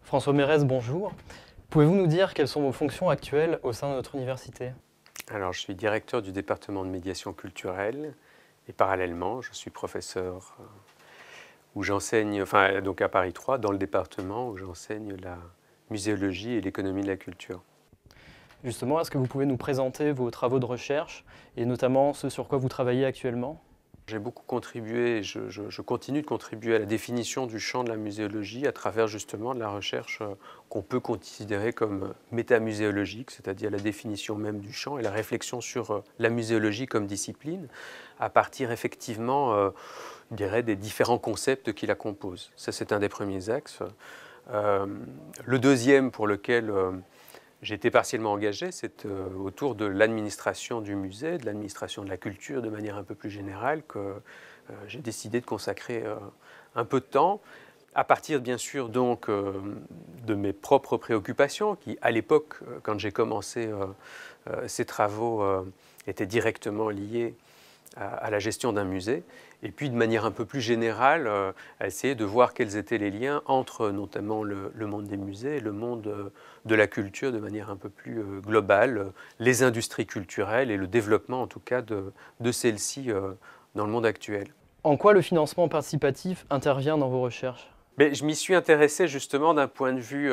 François Mérès, bonjour. Pouvez-vous nous dire quelles sont vos fonctions actuelles au sein de notre université? Alors, je suis directeur du département de médiation culturelle et parallèlement, je suis professeur où j'enseigne, enfin donc à Paris 3, dans le département où j'enseigne la muséologie et l'économie de la culture. Justement, est-ce que vous pouvez nous présenter vos travaux de recherche et notamment ce sur quoi vous travaillez actuellement? J'ai beaucoup contribué, et je continue de contribuer à la définition du champ de la muséologie à travers justement de la recherche qu'on peut considérer comme métamuséologique, c'est-à-dire la définition même du champ et la réflexion sur la muséologie comme discipline, à partir effectivement, je dirais, des différents concepts qui la composent. Ça, c'est un des premiers axes. Le deuxième pour lequel j'ai été partiellement engagé, c'est autour de l'administration du musée, de l'administration de la culture de manière un peu plus générale que j'ai décidé de consacrer un peu de temps, à partir bien sûr donc de mes propres préoccupations qui à l'époque, quand j'ai commencé ces travaux, étaient directement liées à la gestion d'un musée, et puis de manière un peu plus générale, à essayer de voir quels étaient les liens entre notamment le monde des musées et le monde de la culture de manière un peu plus globale, les industries culturelles et le développement en tout cas de celles-ci dans le monde actuel. En quoi le financement participatif intervient dans vos recherches? Mais je m'y suis intéressé justement d'un point de vue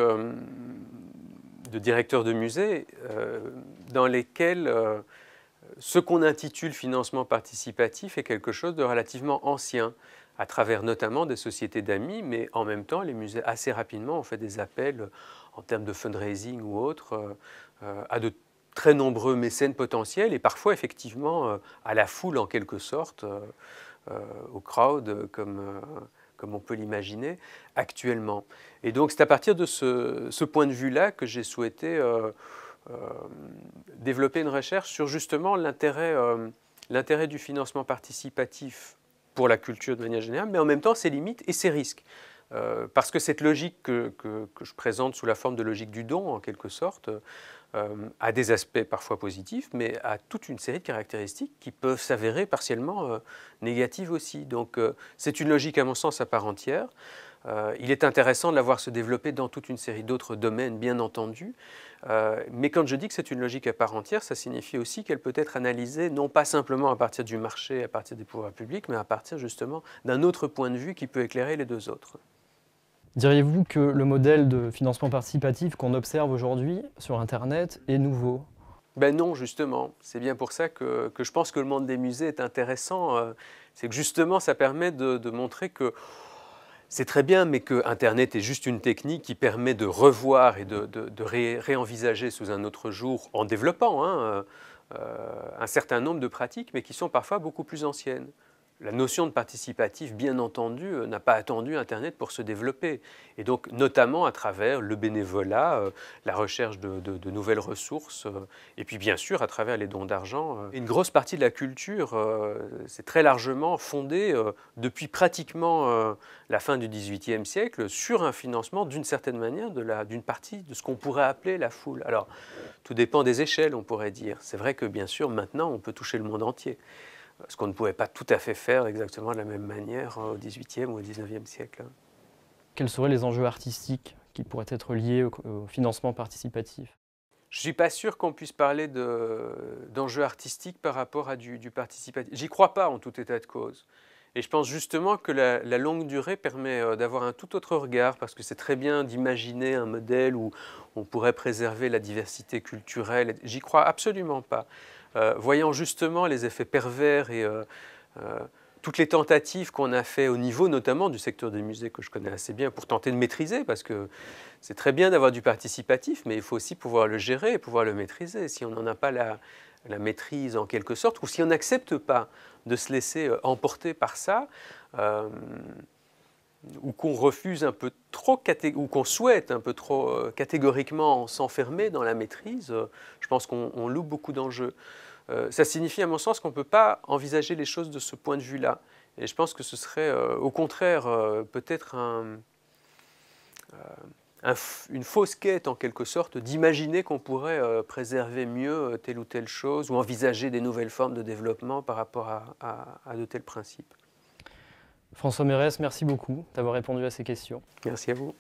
de directeur de musée, dans lesquels ce qu'on intitule financement participatif est quelque chose de relativement ancien, à travers notamment des sociétés d'amis, mais en même temps, les musées assez rapidement ont fait des appels en termes de fundraising ou autres à de très nombreux mécènes potentiels et parfois effectivement à la foule en quelque sorte, au crowd comme on peut l'imaginer actuellement. Et donc c'est à partir de ce point de vue-là que j'ai souhaité développer une recherche sur justement l'intérêt du financement participatif pour la culture de manière générale, mais en même temps ses limites et ses risques. Parce que cette logique que je présente sous la forme de logique du don, en quelque sorte, a des aspects parfois positifs, mais a toute une série de caractéristiques qui peuvent s'avérer partiellement négatives aussi. Donc c'est une logique à mon sens à part entière. Il est intéressant de la voir se développer dans toute une série d'autres domaines, bien entendu. Mais quand je dis que c'est une logique à part entière, ça signifie aussi qu'elle peut être analysée non pas simplement à partir du marché, à partir des pouvoirs publics, mais à partir justement d'un autre point de vue qui peut éclairer les deux autres. Diriez-vous que le modèle de financement participatif qu'on observe aujourd'hui sur Internet est nouveau? Ben non, justement. C'est bien pour ça que je pense que le monde des musées est intéressant. C'est que justement, ça permet de montrer que c'est très bien, mais que Internet est juste une technique qui permet de revoir et de réenvisager sous un autre jour, en développant un certain nombre de pratiques, mais qui sont parfois beaucoup plus anciennes. La notion de participatif, bien entendu, n'a pas attendu Internet pour se développer. Et donc, notamment à travers le bénévolat, la recherche de nouvelles ressources, et puis bien sûr à travers les dons d'argent. Une grosse partie de la culture s'est très largement fondée depuis pratiquement la fin du XVIIIe siècle sur un financement d'une certaine manière d'une partie de ce qu'on pourrait appeler la foule. Alors, tout dépend des échelles, on pourrait dire. C'est vrai que bien sûr, maintenant, on peut toucher le monde entier. Ce qu'on ne pouvait pas tout à fait faire exactement de la même manière au XVIIIe ou au XIXe siècle. Quels seraient les enjeux artistiques qui pourraient être liés au financement participatif? Je ne suis pas sûr qu'on puisse parler d'enjeux artistiques par rapport à du participatif. J'y crois pas en tout état de cause. Et je pense justement que la longue durée permet d'avoir un tout autre regard, parce que c'est très bien d'imaginer un modèle où on pourrait préserver la diversité culturelle. J'y crois absolument pas. Voyant justement les effets pervers et toutes les tentatives qu'on a fait au niveau notamment du secteur des musées que je connais assez bien pour tenter de maîtriser, parce que c'est très bien d'avoir du participatif, mais il faut aussi pouvoir le gérer et pouvoir le maîtriser. Si on n'en a pas la maîtrise en quelque sorte, ou si on n'accepte pas de se laisser emporter par ça, ou qu'on refuse un peu trop, ou qu'on souhaite un peu trop catégoriquement s'enfermer dans la maîtrise, je pense qu'on loupe beaucoup d'enjeux. Ça signifie à mon sens qu'on ne peut pas envisager les choses de ce point de vue-là. Et je pense que ce serait au contraire peut-être une fausse quête en quelque sorte d'imaginer qu'on pourrait préserver mieux telle ou telle chose ou envisager des nouvelles formes de développement par rapport à de tels principes. François Mérès, merci beaucoup d'avoir répondu à ces questions. Merci à vous.